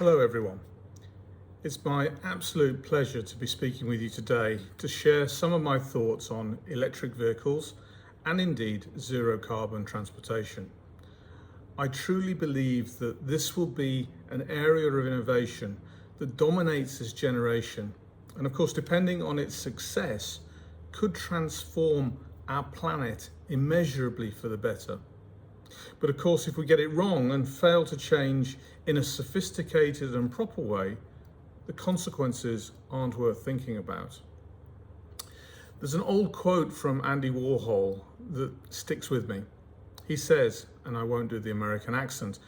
Hello everyone. It's my absolute pleasure to be speaking with you today to share some of my thoughts on electric vehicles and indeed zero carbon transportation. I truly believe that this will be an area of innovation that dominates this generation and, of course, depending on its success, could transform our planet immeasurably for the better. But of course, if we get it wrong and fail to change in a sophisticated and proper way, the consequences aren't worth thinking about. There's an old quote from Andy Warhol that sticks with me. He says, and I won't do the American accent,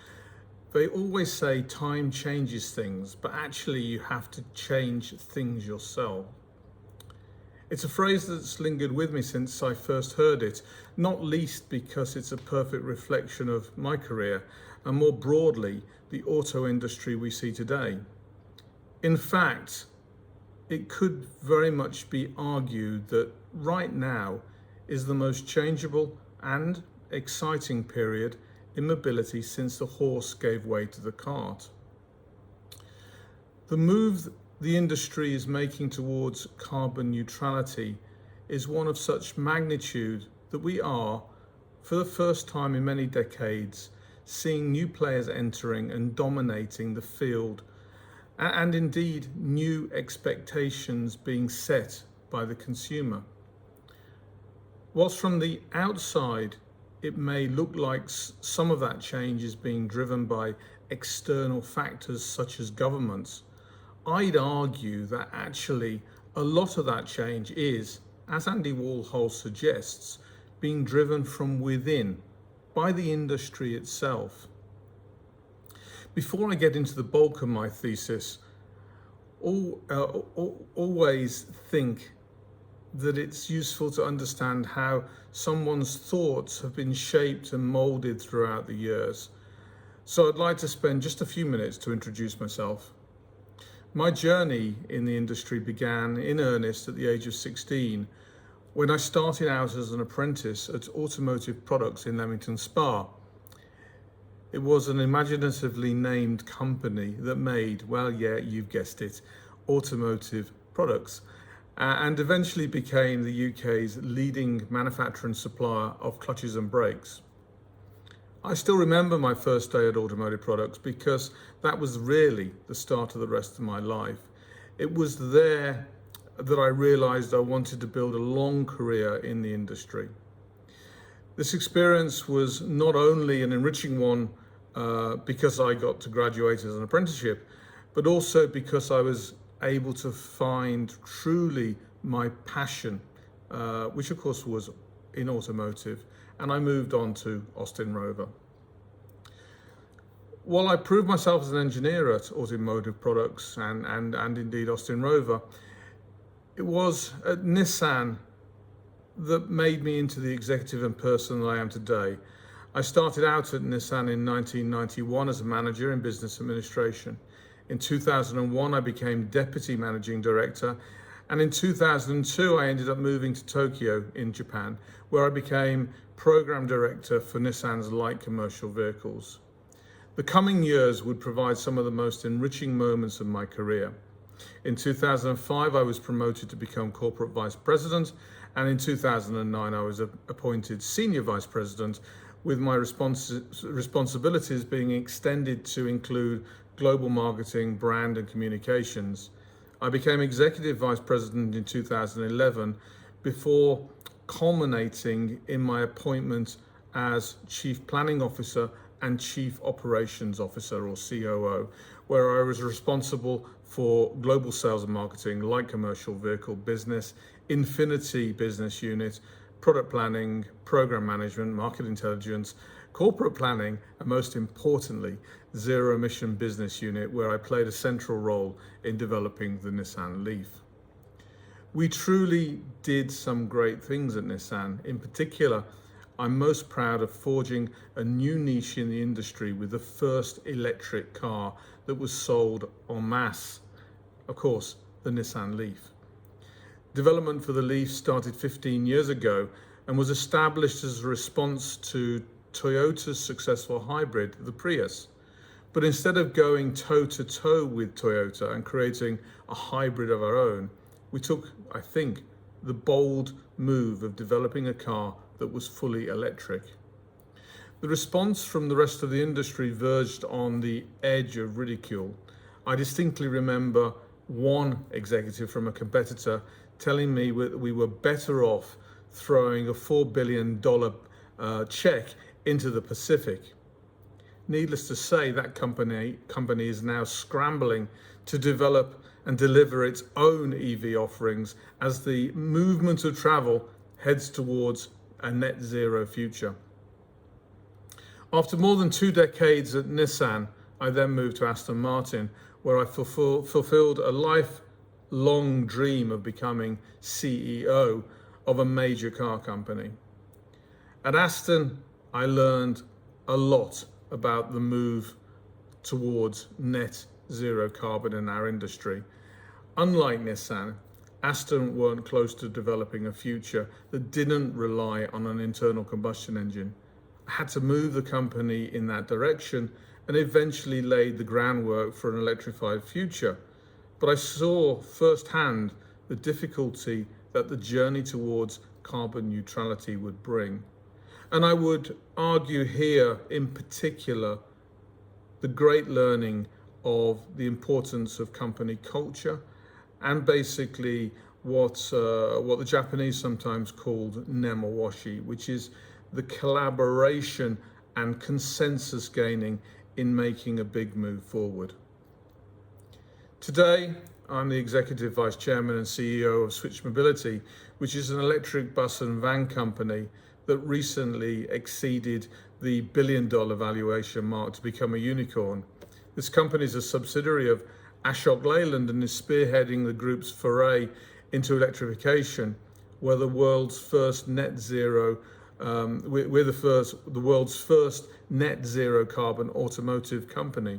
they always say time changes things, but actually you have to change things yourself. It's a phrase that's lingered with me since I first heard it, not least because it's a perfect reflection of my career and more broadly, the auto industry we see today. In fact, it could very much be argued that right now is the most changeable and exciting period in mobility since the horse gave way to the cart. The move the industry is making towards carbon neutrality is one of such magnitude that we are, for the first time in many decades, seeing new players entering and dominating the field, and indeed new expectations being set by the consumer. Whilst from the outside it may look like some of that change is being driven by external factors such as governments, I'd argue that actually a lot of that change is, as Andy Warhol suggests, being driven from within by the industry itself. Before I get into the bulk of my thesis, always think that it's useful to understand how someone's thoughts have been shaped and molded throughout the years. So I'd like to spend just a few minutes to introduce myself. My journey in the industry began in earnest at the age of 16 when I started out as an apprentice at Automotive Products in Leamington Spa. It was an imaginatively named company that made, well, yeah, you've guessed it, automotive products, and eventually became the UK's leading manufacturer and supplier of clutches and brakes. I still remember my first day at Automotive Products because that was really the start of the rest of my life. It was there that I realized I wanted to build a long career in the industry. This experience was not only an enriching one because I got to graduate as an apprenticeship, but also because I was able to find truly my passion, which of course was in automotive, and I moved on to Austin Rover. While I proved myself as an engineer at Automotive Products and indeed Austin Rover, it was at Nissan that made me into the executive and person that I am today. I started out at Nissan in 1991 as a manager in business administration. In 2001, I became deputy managing director, and in 2002, I ended up moving to Tokyo in Japan, where I became program director for Nissan's light commercial vehicles. The coming years would provide some of the most enriching moments of my career. In 2005, I was promoted to become corporate vice president, and in 2009, I was appointed senior vice president, with my responsibilities being extended to include global marketing, brand and communications. I became executive vice president in 2011 before culminating in my appointment as chief planning officer and chief operations officer, or COO, where I was responsible for global sales and marketing, light commercial vehicle business, Infinity business unit, product planning, program management, market intelligence, corporate planning, and most importantly, zero emission business unit, where I played a central role in developing the Nissan Leaf. We truly did some great things at Nissan. In particular, I'm most proud of forging a new niche in the industry with the first electric car that was sold en masse. Of course, the Nissan Leaf. Development for the Leaf started 15 years ago and was established as a response to Toyota's successful hybrid, the Prius. But instead of going toe to toe with Toyota and creating a hybrid of our own, we took, I think, the bold move of developing a car that was fully electric. The response from the rest of the industry verged on the edge of ridicule. I distinctly remember one executive from a competitor telling me we were better off throwing a $4 billion check into the Pacific. Needless to say, that company is now scrambling to develop and deliver its own EV offerings as the movement of travel heads towards a net zero future. After more than 2 decades at Nissan, I then moved to Aston Martin, where I fulfilled a lifelong dream of becoming CEO of a major car company. At Aston, I learned a lot about the move towards net zero carbon in our industry. Unlike Nissan, Aston weren't close to developing a future that didn't rely on an internal combustion engine. I had to move the company in that direction and eventually laid the groundwork for an electrified future. But I saw firsthand the difficulty that the journey towards carbon neutrality would bring. And I would argue here in particular the great learning of the importance of company culture and basically what the Japanese sometimes called nemawashi, which is the collaboration and consensus gaining in making a big move forward. Today, I'm the Executive Vice Chairman and CEO of Switch Mobility, which is an electric bus and van company that recently exceeded the $1 billion valuation mark to become a unicorn. This company is a subsidiary of Ashok Leyland and is spearheading the group's foray into electrification. We're the world's first net zero. We're the world's first net zero carbon automotive company.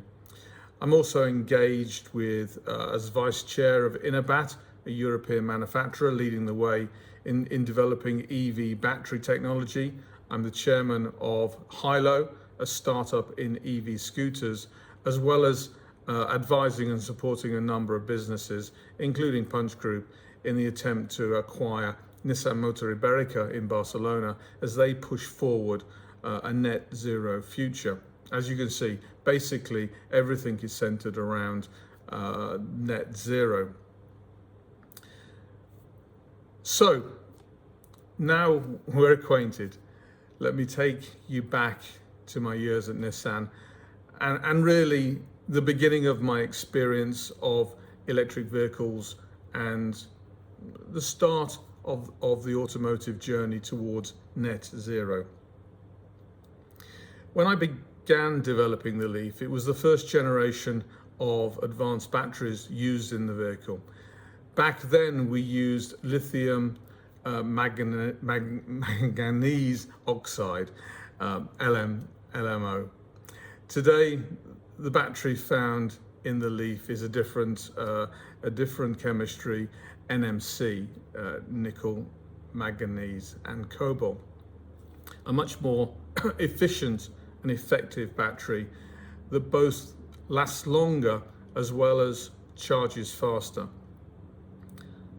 I'm also engaged with as vice chair of Innobat, a European manufacturer leading the way in developing EV battery technology. I'm the chairman of Hilo, a startup in EV scooters, as well as advising and supporting a number of businesses, including Punch Group, in the attempt to acquire Nissan Motor Iberica in Barcelona as they push forward a net zero future. As you can see, basically everything is centered around net zero. So now we're acquainted. Let me take you back to my years at Nissan and really the beginning of my experience of electric vehicles and the start of the automotive journey towards net zero. When I began developing the Leaf, it was the first generation of advanced batteries used in the vehicle. Back then we used lithium manganese oxide, LMO. Today, the battery found in the Leaf is a different chemistry, NMC, nickel, manganese, and cobalt. A much more efficient and effective battery that both lasts longer as well as charges faster.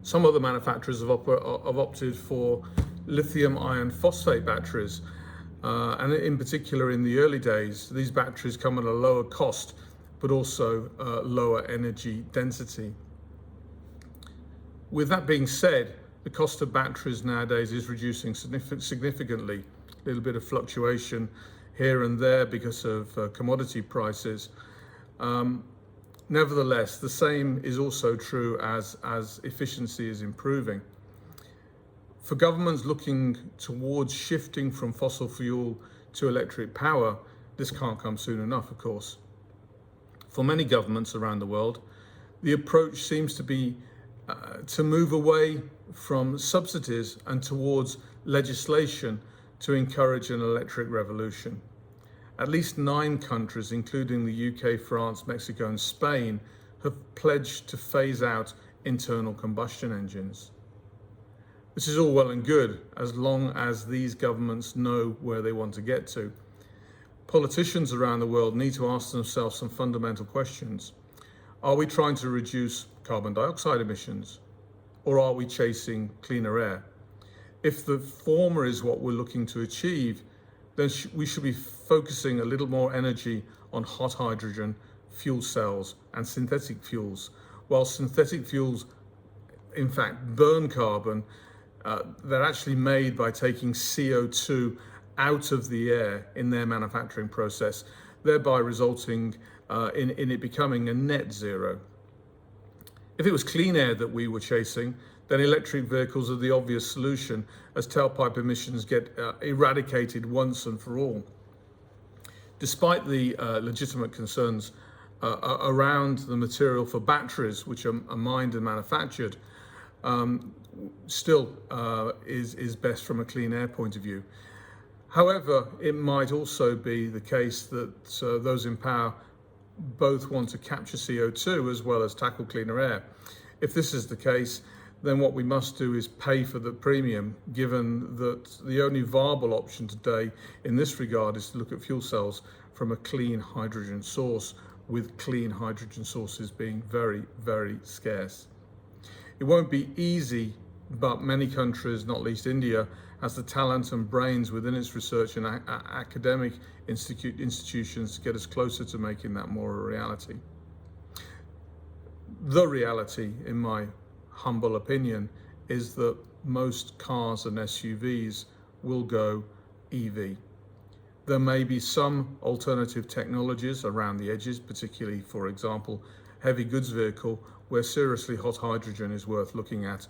Some other manufacturers have opted for lithium iron phosphate batteries, and in particular in the early days, these batteries come at a lower cost, but also lower energy density. With that being said, the cost of batteries nowadays is reducing significantly. A little bit of fluctuation here and there because of commodity prices. Nevertheless, the same is also true as efficiency is improving. For governments looking towards shifting from fossil fuel to electric power, this can't come soon enough, of course. For many governments around the world, the approach seems to be to move away from subsidies and towards legislation to encourage an electric revolution. At least 9 countries, including the UK, France, Mexico, and Spain, have pledged to phase out internal combustion engines. This is all well and good as long as these governments know where they want to get to. Politicians around the world need to ask themselves some fundamental questions. Are we trying to reduce carbon dioxide emissions, or are we chasing cleaner air? If the former is what we're looking to achieve, then we should be focusing a little more energy on hot hydrogen, fuel cells, and synthetic fuels. While synthetic fuels, in fact, burn carbon, they're actually made by taking CO2 out of the air in their manufacturing process, thereby resulting in it becoming a net zero. If it was clean air that we were chasing, then electric vehicles are the obvious solution, as tailpipe emissions get eradicated once and for all. Despite the legitimate concerns around the material for batteries, which are mined and manufactured, still is best from a clean air point of view. However, it might also be the case that those in power both want to capture CO2 as well as tackle cleaner air. If this is the case, then what we must do is pay for the premium, given that the only viable option today in this regard is to look at fuel cells from a clean hydrogen source, with clean hydrogen sources being very, very scarce. It won't be easy, but many countries, not least India, has the talent and brains within its research and academic institutions to get us closer to making that more a reality. The reality, in my humble opinion, is that most cars and SUVs will go EV. There may be some alternative technologies around the edges, particularly, for example, heavy goods vehicle, where seriously hot hydrogen is worth looking at.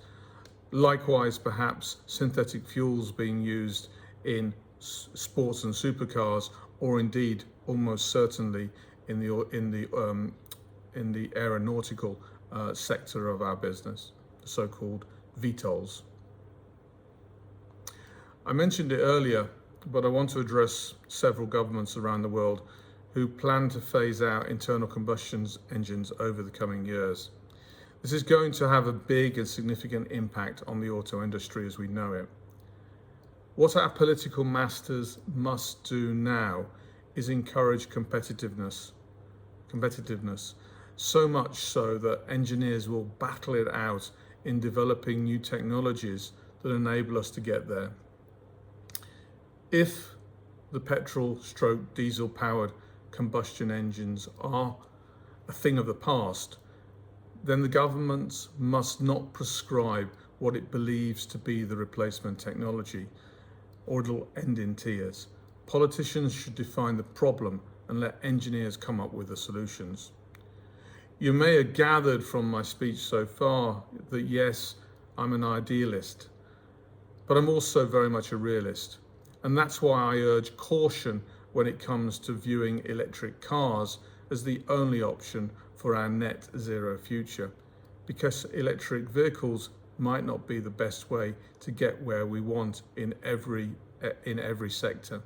Likewise, perhaps synthetic fuels being used in sports and supercars, or indeed almost certainly in the aeronautical sector of our business, the so-called VTOLs. I mentioned it earlier, but I want to address several governments around the world who plan to phase out internal combustion engines over the coming years. This is going to have a big and significant impact on the auto industry as we know it. What our political masters must do now is encourage competitiveness, so much so that engineers will battle it out in developing new technologies that enable us to get there. If the petrol/diesel powered combustion engines are a thing of the past, then the government must not prescribe what it believes to be the replacement technology, or it'll end in tears. Politicians should define the problem and let engineers come up with the solutions. You may have gathered from my speech so far that yes, I'm an idealist, but I'm also very much a realist. And that's why I urge caution when it comes to viewing electric cars as the only option for our net zero future, because electric vehicles might not be the best way to get where we want in every sector.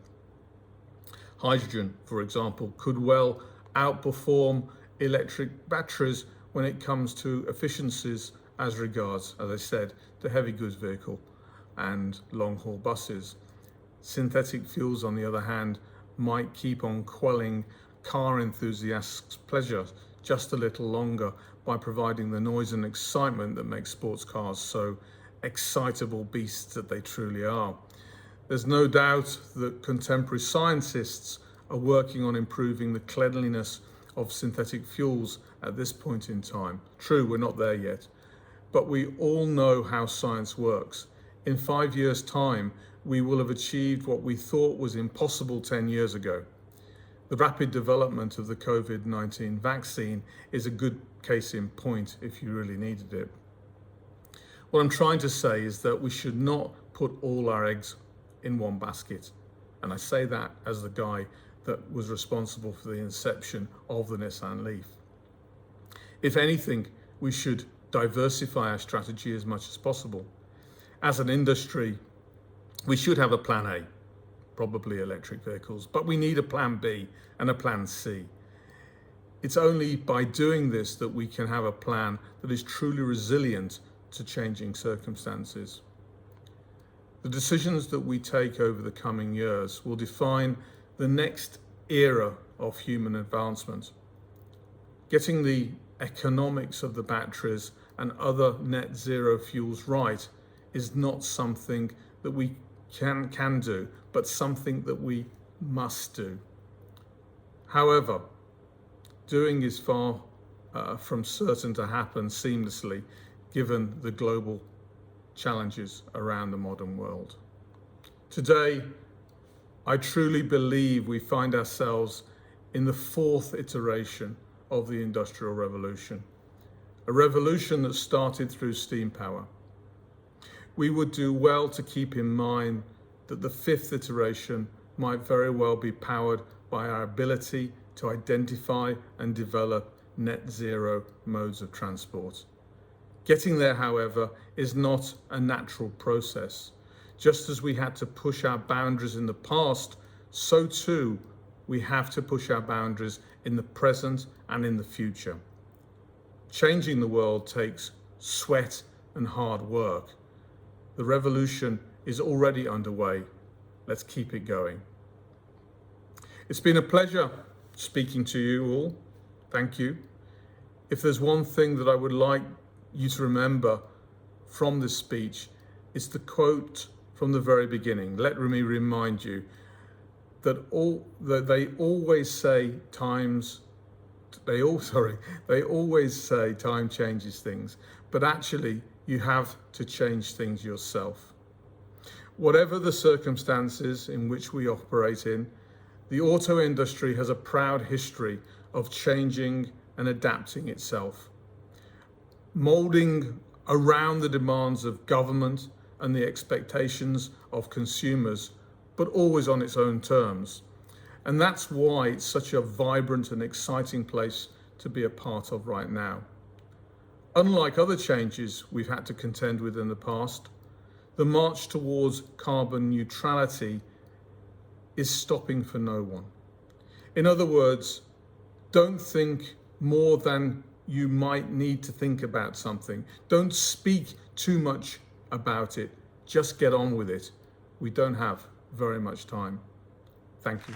Hydrogen, for example, could well outperform electric batteries when it comes to efficiencies as regards, as I said, the heavy goods vehicle and long-haul buses. Synthetic fuels, on the other hand, might keep on quelling car enthusiasts' pleasure just a little longer by providing the noise and excitement that makes sports cars so excitable beasts that they truly are. There's no doubt that contemporary scientists are working on improving the cleanliness of synthetic fuels at this point in time. True, we're not there yet, but we all know how science works. In 5 years' time, we will have achieved what we thought was impossible 10 years ago. The rapid development of the COVID-19 vaccine is a good case in point if you really needed it. What I'm trying to say is that we should not put all our eggs in one basket. And I say that as the guy that was responsible for the inception of the Nissan Leaf. If anything, we should diversify our strategy as much as possible. As an industry, we should have a plan A, probably electric vehicles, but we need a plan B and a plan C. It's only by doing this that we can have a plan that is truly resilient to changing circumstances. The decisions that we take over the coming years will define the next era of human advancement. Getting the economics of the batteries and other net zero fuels right is not something that we can do, but something that we must do. However, doing is far from certain to happen seamlessly, given the global challenges around the modern world. Today, I truly believe we find ourselves in the fourth iteration of the Industrial Revolution, a revolution that started through steam power. We would do well to keep in mind that the fifth iteration might very well be powered by our ability to identify and develop net zero modes of transport. Getting there, however, is not a natural process. Just as we had to push our boundaries in the past, so too we have to push our boundaries in the present and in the future. Changing the world takes sweat and hard work. The revolution is already underway. Let's keep it going. It's been a pleasure speaking to you all. Thank you. If there's one thing that I would like you to remember from this speech, it's the quote from the very beginning. Let me remind you that they always say time changes things, but actually you have to change things yourself. Whatever the circumstances in which we operate in, the auto industry has a proud history of changing and adapting itself, molding around the demands of government and the expectations of consumers, but always on its own terms. And that's why it's such a vibrant and exciting place to be a part of right now. Unlike other changes we've had to contend with in the past, the march towards carbon neutrality is stopping for no one. In other words, don't think more than you might need to think about something. Don't speak too much about it. Just get on with it. We don't have very much time. Thank you.